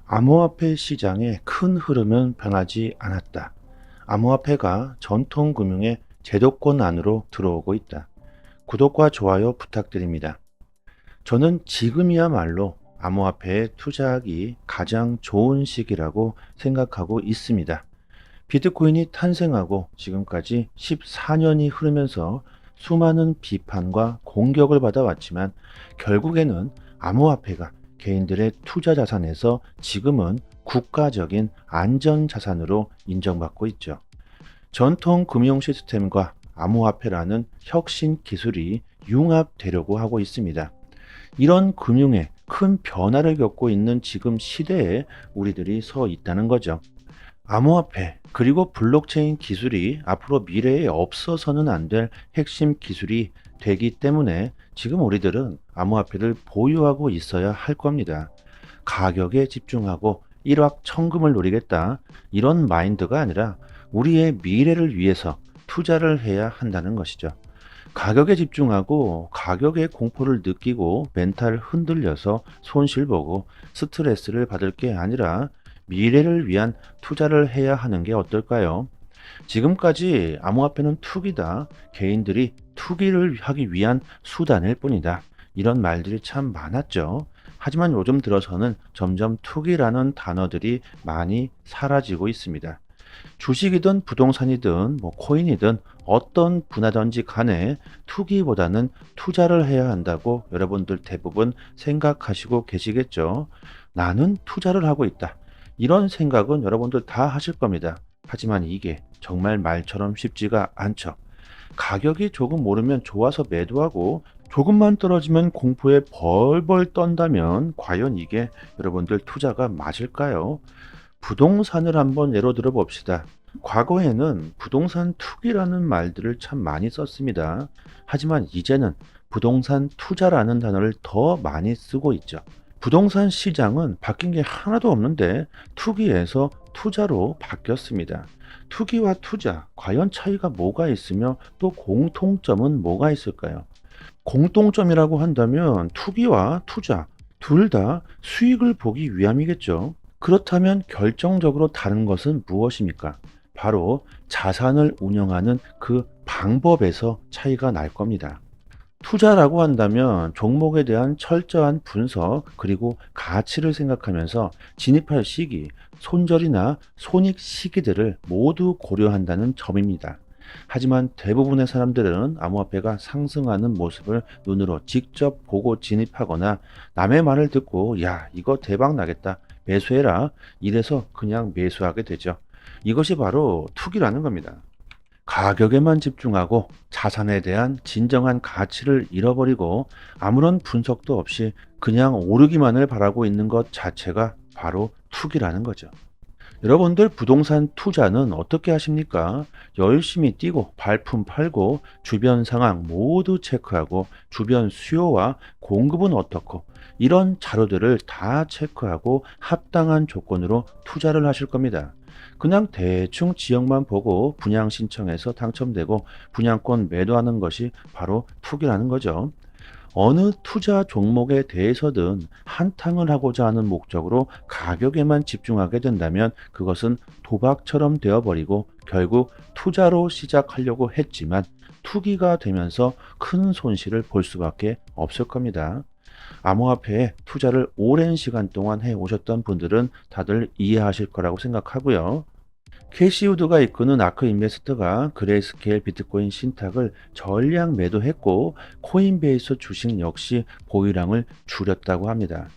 암호화폐 시장의 큰 흐름은 변하지 않았다. 암호화폐가 전통금융의 제도권 안으로 들어오고 있다. 구독과 좋아요 부탁드립니다. 저는 지금이야말로 암호화폐에 투자하기 가장 좋은 시기라고 생각하고 있습니다. 비트코인이 탄생하고 지금까지 14년이 흐르면서 수많은 비판과 공격을 받아왔지만 결국에는 암호화폐가 개인들의 투자 자산에서 지금은 국가적인 안전 자산으로 인정받고 있죠. 전통 금융 시스템과 암호화폐라는 혁신 기술이 융합되려고 하고 있습니다. 이런 금융에 큰 변화를 겪고 있는 지금 시대에 우리들이 서 있다는 거죠. 암호화폐 그리고 블록체인 기술이 앞으로 미래에 없어서는 안 될 핵심 기술이 되기 때문에 지금 우리들은 암호화폐를 보유하고 있어야 할 겁니다. 가격에 집중하고 일확천금을 노리겠다 이런 마인드가 아니라 우리의 미래를 위해서 투자를 해야 한다는 것이죠. 가격에 집중하고 가격의 공포를 느끼고 멘탈 흔들려서 손실보고 스트레스를 받을 게 아니라 미래를 위한 투자를 해야 하는 게 어떨까요? 지금까지 암호화폐는 투기다. 개인들이 투기를 하기 위한 수단일 뿐이다. 이런 말들이 참 많았죠. 하지만 요즘 들어서는 점점 투기라는 단어들이 많이 사라지고 있습니다. 주식이든 부동산이든 코인이든 어떤 분야든지 간에 투기보다는 투자를 해야 한다고 여러분들 대부분 생각하시고 계시겠죠. 나는 투자를 하고 있다. 이런 생각은 여러분들 다 하실 겁니다. 하지만 이게 정말 말처럼 쉽지가 않죠. 가격이 조금 오르면 좋아서 매도하고 조금만 떨어지면 공포에 벌벌 떤다면 과연 이게 여러분들 투자가 맞을까요? 부동산을 한번 예로 들어 봅시다. 과거에는 부동산 투기라는 말들을 참 많이 썼습니다. 하지만 이제는 부동산 투자라는 단어를 더 많이 쓰고 있죠. 부동산 시장은 바뀐 게 하나도 없는데 투기에서 투자로 바뀌었습니다. 투기와 투자, 과연 차이가 뭐가 있으며 또 공통점은 뭐가 있을까요? 공통점이라고 한다면 투기와 투자, 둘 다 수익을 보기 위함이겠죠. 그렇다면 결정적으로 다른 것은 무엇입니까? 바로 자산을 운영하는 그 방법에서 차이가 날 겁니다. 투자라고 한다면 종목에 대한 철저한 분석 그리고 가치를 생각하면서 진입할 시기, 손절이나 손익 시기들을 모두 고려한다는 점입니다. 하지만 대부분의 사람들은 암호화폐가 상승하는 모습을 눈으로 직접 보고 진입하거나 남의 말을 듣고 야, 이거 대박 나겠다. 매수해라. 이래서 그냥 매수하게 되죠. 이것이 바로 투기라는 겁니다. 가격에만 집중하고 자산에 대한 진정한 가치를 잃어버리고 아무런 분석도 없이 그냥 오르기만을 바라고 있는 것 자체가 바로 투기라는 거죠. 여러분들 부동산 투자는 어떻게 하십니까? 열심히 뛰고 발품 팔고 주변 상황 모두 체크하고 주변 수요와 공급은 어떻고 이런 자료들을 다 체크하고 합당한 조건으로 투자를 하실 겁니다. 그냥 대충 지역만 보고 분양 신청해서 당첨되고 분양권 매도하는 것이 바로 투기라는 거죠. 어느 투자 종목에 대해서든 한탕을 하고자 하는 목적으로 가격에만 집중하게 된다면 그것은 도박처럼 되어버리고 결국 투자로 시작하려고 했지만 투기가 되면서 큰 손실을 볼 수밖에 없을 겁니다. 암호화폐에 투자를 오랜 시간 동안 해 오셨던 분들은 다들 이해하실 거라고 생각하고요. 캐시 우드가 이끄는 아크 인베스터가 그레이스케일 비트코인 신탁을 전량 매도했고 코인베이스 주식 역시 보유량을 줄였다고 합니다.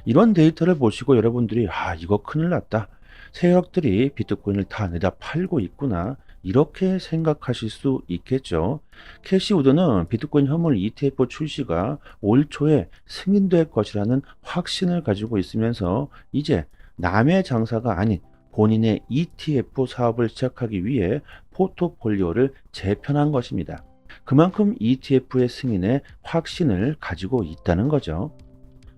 이런 데이터를 보시고 여러분들이 이거 큰일 났다. 세력들이 비트코인을 다 내다 팔고 있구나. 이렇게 생각하실 수 있겠죠. 캐시 우드는 비트코인 현물 ETF 출시가 올 초에 승인될 것이라는 확신을 가지고 있으면서 이제 남의 장사가 아닌 본인의 ETF 사업을 시작하기 위해 포트폴리오를 재편한 것입니다. 그만큼 ETF의 승인에 확신을 가지고 있다는 거죠.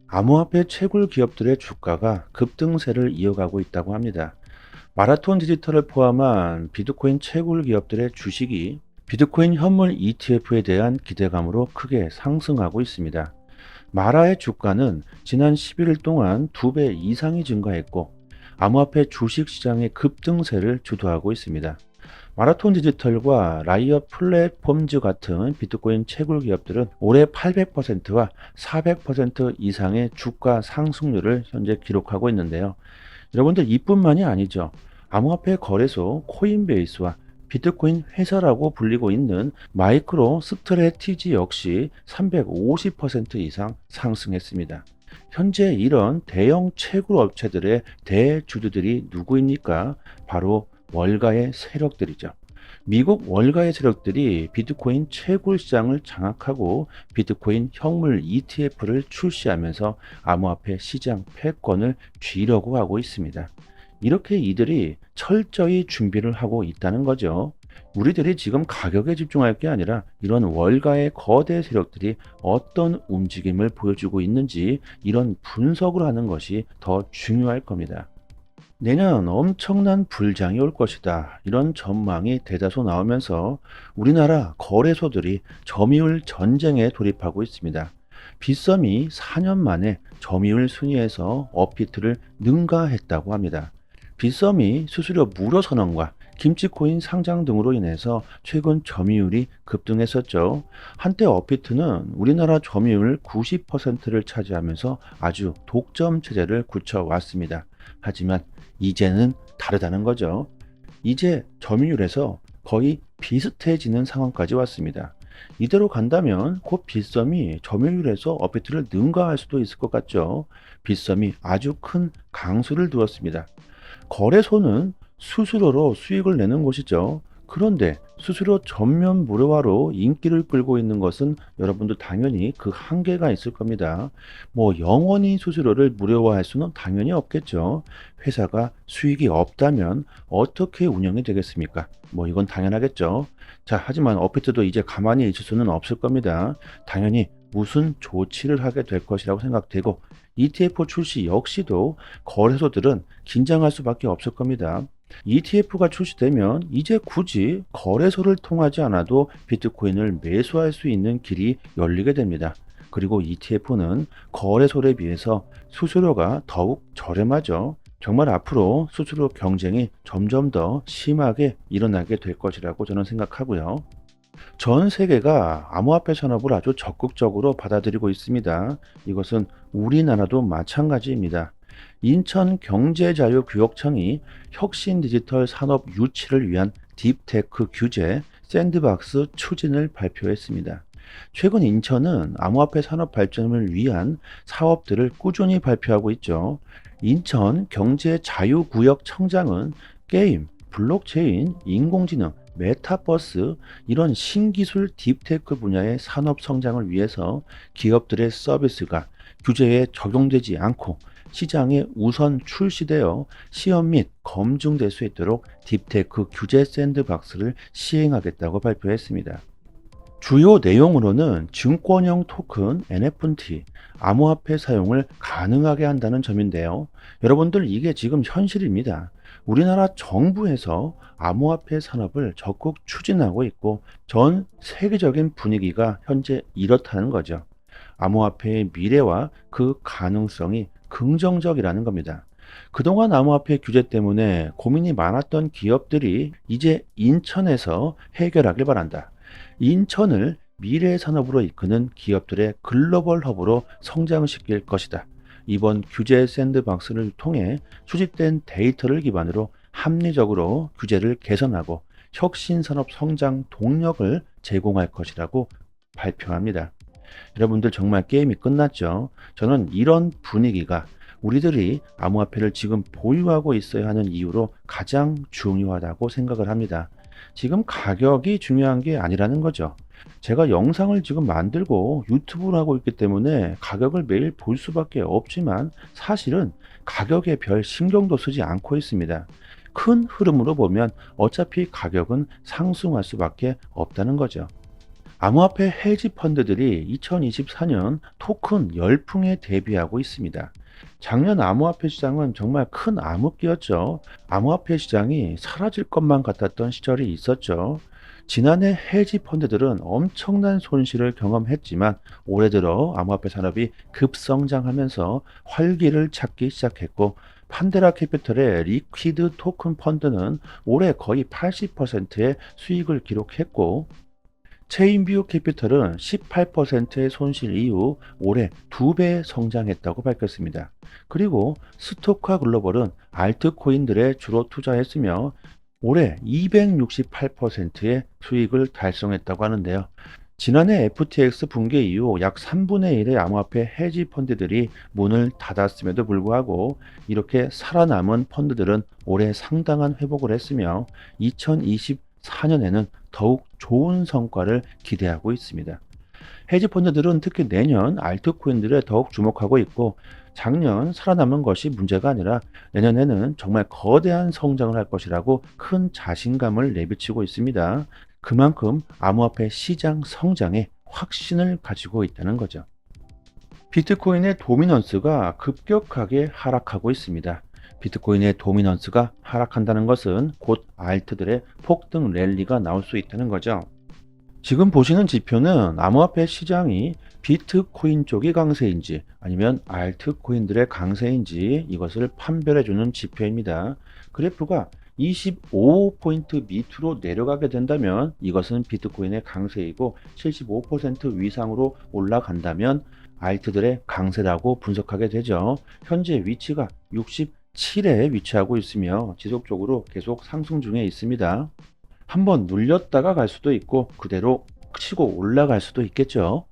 암호화폐 채굴 기업들의 주가가 급등세를 이어가고 있다고 합니다. 마라톤 디지털을 포함한 비트코인 채굴 기업들의 주식이 비트코인 현물 ETF에 대한 기대감으로 크게 상승하고 있습니다. 마라의 주가는 지난 11일 동안 2배 이상이 증가했고 암호화폐 주식시장의 급등세를 주도하고 있습니다. 마라톤 디지털과 라이엇 플랫폼즈 같은 비트코인 채굴 기업들은 올해 800%와 400% 이상의 주가 상승률을 현재 기록하고 있는데요. 여러분들 이뿐만이 아니죠. 암호화폐 거래소 코인베이스와 비트코인 회사라고 불리고 있는 마이크로 스트래티지 역시 350% 이상 상승했습니다. 현재 이런 대형 채굴 업체들의 대주주들이 누구입니까? 바로 월가의 세력들이죠. 미국 월가의 세력들이 비트코인 채굴 시장을 장악하고 비트코인 현물 ETF를 출시하면서 암호화폐 시장 패권을 쥐려고 하고 있습니다. 이렇게 이들이 철저히 준비를 하고 있다는 거죠. 우리들이 지금 가격에 집중할 게 아니라 이런 월가의 거대 세력들이 어떤 움직임을 보여주고 있는지 이런 분석을 하는 것이 더 중요할 겁니다. 내년 엄청난 불장이 올 것이다. 이런 전망이 대다수 나오면서 우리나라 거래소들이 점유율 전쟁에 돌입하고 있습니다. 빗썸이 4년 만에 점유율 순위에서 업비트를 능가했다고 합니다. 빗썸이 수수료 무료 선언과 김치코인 상장 등으로 인해서 최근 점유율이 급등했었죠. 한때 업비트는 우리나라 점유율 90%를 차지하면서 아주 독점 체제를 굳혀왔습니다. 하지만 이제는 다르다는 거죠. 이제 점유율에서 거의 비슷해지는 상황까지 왔습니다. 이대로 간다면 곧 빗썸이 점유율에서 업비트를 능가할 수도 있을 것 같죠. 빗썸이 아주 큰 강수를 두었습니다. 거래소는 수수료로 수익을 내는 곳이죠. 그런데 수수료 전면 무료화로 인기를 끌고 있는 것은 여러분도 당연히 그 한계가 있을 겁니다. 뭐 영원히 수수료를 무료화할 수는 당연히 없겠죠. 회사가 수익이 없다면 어떻게 운영이 되겠습니까? 뭐 이건 당연하겠죠. 자, 하지만 업비트도 이제 가만히 있을 수는 없을 겁니다. 당연히 무슨 조치를 하게 될 것이라고 생각되고 ETF 출시 역시도 거래소들은 긴장할 수밖에 없을 겁니다. ETF가 출시되면 이제 굳이 거래소를 통하지 않아도 비트코인을 매수할 수 있는 길이 열리게 됩니다. 그리고 ETF는 거래소에 비해서 수수료가 더욱 저렴하죠. 정말 앞으로 수수료 경쟁이 점점 더 심하게 일어나게 될 것이라고 저는 생각하고요. 전 세계가 암호화폐 산업을 아주 적극적으로 받아들이고 있습니다. 이것은 우리나라도 마찬가지입니다. 인천경제자유교육청이 혁신 디지털 산업 유치를 위한 딥테크 규제 샌드박스 추진을 발표했습니다. 최근 인천은 암호화폐 산업 발전을 위한 사업들을 꾸준히 발표하고 있죠. 인천경제자유구역청장은 게임, 블록체인, 인공지능, 메타버스 이런 신기술 딥테크 분야의 산업 성장을 위해서 기업들의 서비스가 규제에 적용되지 않고 시장에 우선 출시되어 시험 및 검증될 수 있도록 딥테크 규제 샌드박스를 시행하겠다고 발표했습니다. 주요 내용으로는 증권형 토큰, NFT, 암호화폐 사용을 가능하게 한다는 점인데요. 여러분들 이게 지금 현실입니다. 우리나라 정부에서 암호화폐 산업을 적극 추진하고 있고 전 세계적인 분위기가 현재 이렇다는 거죠. 암호화폐의 미래와 그 가능성이 긍정적이라는 겁니다. 그동안 암호화폐 규제 때문에 고민이 많았던 기업들이 이제 인천에서 해결하길 바란다. 인천을 미래 산업으로 이끄는 기업들의 글로벌 허브로 성장시킬 것이다. 이번 규제 샌드박스를 통해 수집된 데이터를 기반으로 합리적으로 규제를 개선하고 혁신산업 성장 동력을 제공할 것이라고 발표합니다. 여러분들 정말 게임이 끝났죠? 저는 이런 분위기가 우리들이 암호화폐를 지금 보유하고 있어야 하는 이유로 가장 중요하다고 생각을 합니다. 지금 가격이 중요한 게 아니라는 거죠. 제가 영상을 지금 만들고 유튜브를 하고 있기 때문에 가격을 매일 볼 수밖에 없지만 사실은 가격에 별 신경도 쓰지 않고 있습니다. 큰 흐름으로 보면 어차피 가격은 상승할 수밖에 없다는 거죠. 암호화폐 헤지 펀드들이 2024년 토큰 열풍에 대비하고 있습니다. 작년 암호화폐 시장은 정말 큰 암흑기였죠. 암호화폐 시장이 사라질 것만 같았던 시절이 있었죠. 지난해 헤지 펀드들은 엄청난 손실을 경험했지만 올해 들어 암호화폐 산업이 급성장하면서 활기를 찾기 시작했고, 판데라 캐피털의 리퀴드 토큰 펀드는 올해 거의 80%의 수익을 기록했고, 체인뷰 캐피털은 18%의 손실 이후 올해 2배 성장했다고 밝혔습니다. 그리고 스토카 글로벌은 알트코인들에 주로 투자했으며 올해 268%의 수익을 달성했다고 하는데요. 지난해 FTX 붕괴 이후 약 3분의 1의 암호화폐 헤지 펀드들이 문을 닫았음에도 불구하고 이렇게 살아남은 펀드들은 올해 상당한 회복을 했으며 2024년에는 더욱 좋은 성과를 기대하고 있습니다. 헤지 펀드들은 특히 내년 알트코인들에 더욱 주목하고 있고, 작년 살아남은 것이 문제가 아니라 내년에는 정말 거대한 성장을 할 것이라고 큰 자신감을 내비치고 있습니다. 그만큼 암호화폐 시장 성장에 확신을 가지고 있다는 거죠. 비트코인의 도미넌스가 급격하게 하락하고 있습니다. 비트코인의 도미넌스가 하락한다는 것은 곧 알트들의 폭등 랠리가 나올 수 있다는 거죠. 지금 보시는 지표는 암호화폐 시장이 비트코인 쪽이 강세인지 아니면 알트코인들의 강세인지 이것을 판별해주는 지표입니다. 그래프가 25포인트 밑으로 내려가게 된다면 이것은 비트코인의 강세이고, 75% 위상으로 올라간다면 알트들의 강세라고 분석하게 되죠. 현재 위치가 67에 위치하고 있으며 지속적으로 계속 상승 중에 있습니다. 한번 눌렸다가 갈 수도 있고 그대로 치고 올라갈 수도 있겠죠.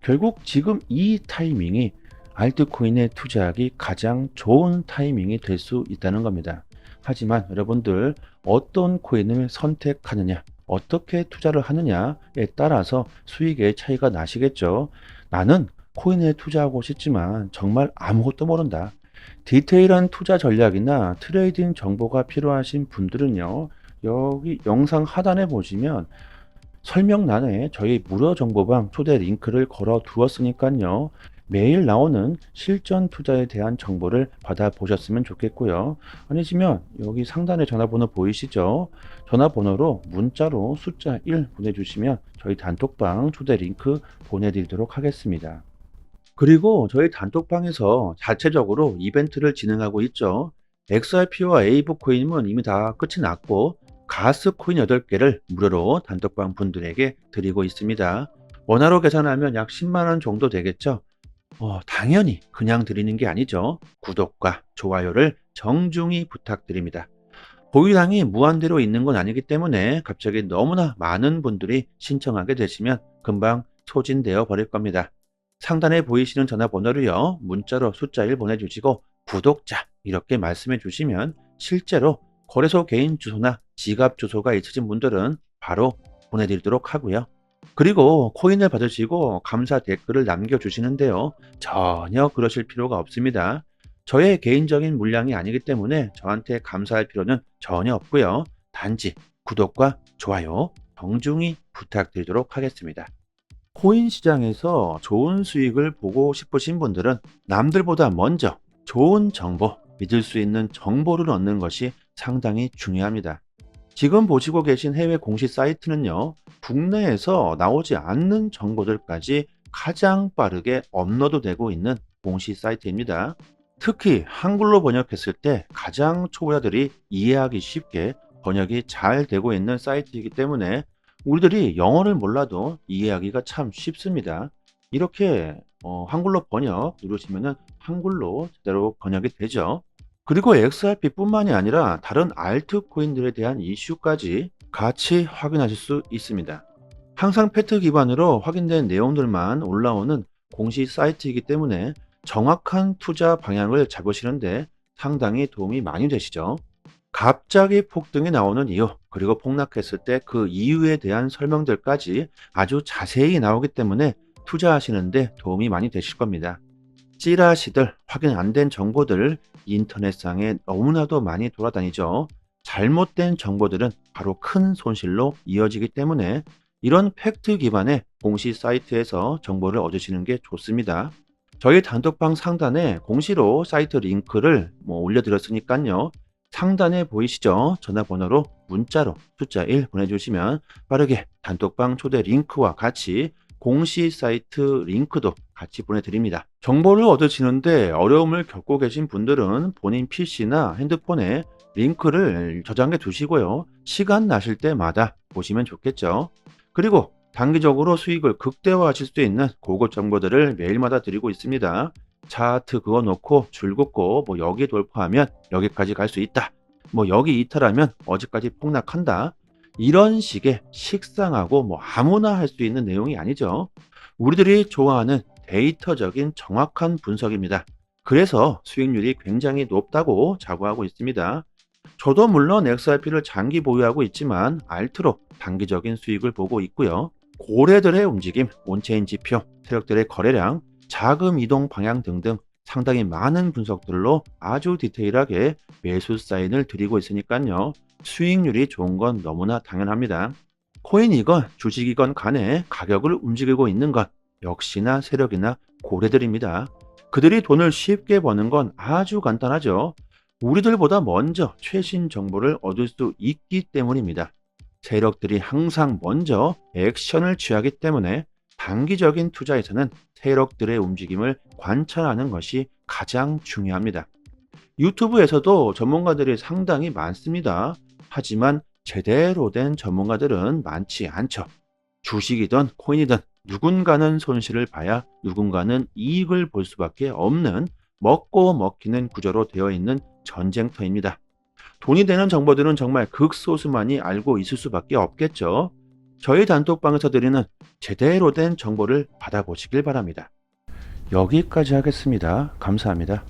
결국 지금 이 타이밍이 알트코인에 투자하기 가장 좋은 타이밍이 될 수 있다는 겁니다. 하지만 여러분들 어떤 코인을 선택하느냐, 어떻게 투자를 하느냐에 따라서 수익의 차이가 나시겠죠. 나는 코인에 투자하고 싶지만 정말 아무것도 모른다. 디테일한 투자 전략이나 트레이딩 정보가 필요하신 분들은요, 여기 영상 하단에 보시면 설명란에 저희 무료 정보방 초대 링크를 걸어 두었으니까요. 매일 나오는 실전 투자에 대한 정보를 받아보셨으면 좋겠고요. 아니시면 여기 상단에 전화번호 보이시죠? 전화번호로 문자로 숫자 1 보내주시면 저희 단톡방 초대 링크 보내드리도록 하겠습니다. 그리고 저희 단톡방에서 자체적으로 이벤트를 진행하고 있죠. XRP와 에이브 코인은 이미 다 끝이 났고, 가스 코인 8개를 무료로 단톡방 분들에게 드리고 있습니다. 원화로 계산하면 약 10만원 정도 되겠죠. 당연히 그냥 드리는 게 아니죠. 구독과 좋아요를 정중히 부탁드립니다. 보유량이 무한대로 있는 건 아니기 때문에 갑자기 너무나 많은 분들이 신청하게 되시면 금방 소진되어 버릴 겁니다. 상단에 보이시는 전화번호로요, 문자로 숫자 1 보내주시고 구독자 이렇게 말씀해 주시면 실제로 거래소 개인 주소나 지갑 주소가 있으신 분들은 바로 보내드리도록 하고요. 그리고 코인을 받으시고 감사 댓글을 남겨주시는데요, 전혀 그러실 필요가 없습니다. 저의 개인적인 물량이 아니기 때문에 저한테 감사할 필요는 전혀 없고요. 단지 구독과 좋아요 정중히 부탁드리도록 하겠습니다. 코인 시장에서 좋은 수익을 보고 싶으신 분들은 남들보다 먼저 좋은 정보, 믿을 수 있는 정보를 얻는 것이 상당히 중요합니다. 지금 보시고 계신 해외 공시 사이트는요, 국내에서 나오지 않는 정보들까지 가장 빠르게 업로드되고 있는 공시 사이트입니다. 특히 한글로 번역했을 때 가장 초보자들이 이해하기 쉽게 번역이 잘 되고 있는 사이트이기 때문에 우리들이 영어를 몰라도 이해하기가 참 쉽습니다. 이렇게 한글로 번역 누르시면 한글로 제대로 번역이 되죠. 그리고 XRP뿐만이 아니라 다른 알트코인들에 대한 이슈까지 같이 확인하실 수 있습니다. 항상 팩트 기반으로 확인된 내용들만 올라오는 공시 사이트이기 때문에 정확한 투자 방향을 잡으시는데 상당히 도움이 많이 되시죠. 갑자기 폭등이 나오는 이유, 그리고 폭락했을 때 그 이유에 대한 설명들까지 아주 자세히 나오기 때문에 투자하시는데 도움이 많이 되실 겁니다. 찌라시들, 확인 안 된 정보들 인터넷상에 너무나도 많이 돌아다니죠. 잘못된 정보들은 바로 큰 손실로 이어지기 때문에 이런 팩트 기반의 공시 사이트에서 정보를 얻으시는 게 좋습니다. 저희 단톡방 상단에 공시로 사이트 링크를 올려드렸으니까요. 상단에 보이시죠? 전화번호로 문자로 숫자 1 보내주시면 빠르게 단톡방 초대 링크와 같이 공시 사이트 링크도 같이 보내드립니다. 정보를 얻으시는데 어려움을 겪고 계신 분들은 본인 PC나 핸드폰에 링크를 저장해 두시고요. 시간 나실 때마다 보시면 좋겠죠. 그리고 단기적으로 수익을 극대화하실 수 있는 고급 정보들을 매일마다 드리고 있습니다. 차트 그어놓고 줄긋고 여기 돌파하면 여기까지 갈 수 있다. 여기 이탈하면 어디까지 폭락한다. 이런 식의 식상하고 아무나 할 수 있는 내용이 아니죠. 우리들이 좋아하는 데이터적인 정확한 분석입니다. 그래서 수익률이 굉장히 높다고 자부하고 있습니다. 저도 물론 XRP를 장기 보유하고 있지만 알트로 단기적인 수익을 보고 있고요. 고래들의 움직임, 온체인 지표, 세력들의 거래량, 자금 이동 방향 등등 상당히 많은 분석들로 아주 디테일하게 매수 사인을 드리고 있으니까요. 수익률이 좋은 건 너무나 당연합니다. 코인이건 주식이건 간에 가격을 움직이고 있는 건 역시나 세력이나 고래들입니다. 그들이 돈을 쉽게 버는 건 아주 간단하죠. 우리들보다 먼저 최신 정보를 얻을 수 있기 때문입니다. 세력들이 항상 먼저 액션을 취하기 때문에 단기적인 투자에서는 세력들의 움직임을 관찰하는 것이 가장 중요합니다. 유튜브에서도 전문가들이 상당히 많습니다. 하지만 제대로 된 전문가들은 많지 않죠. 주식이든 코인이든 누군가는 손실을 봐야 누군가는 이익을 볼 수밖에 없는 먹고 먹히는 구조로 되어 있는 전쟁터입니다. 돈이 되는 정보들은 정말 극소수만이 알고 있을 수밖에 없겠죠. 저희 단톡방에서 드리는 제대로 된 정보를 받아보시길 바랍니다. 여기까지 하겠습니다. 감사합니다.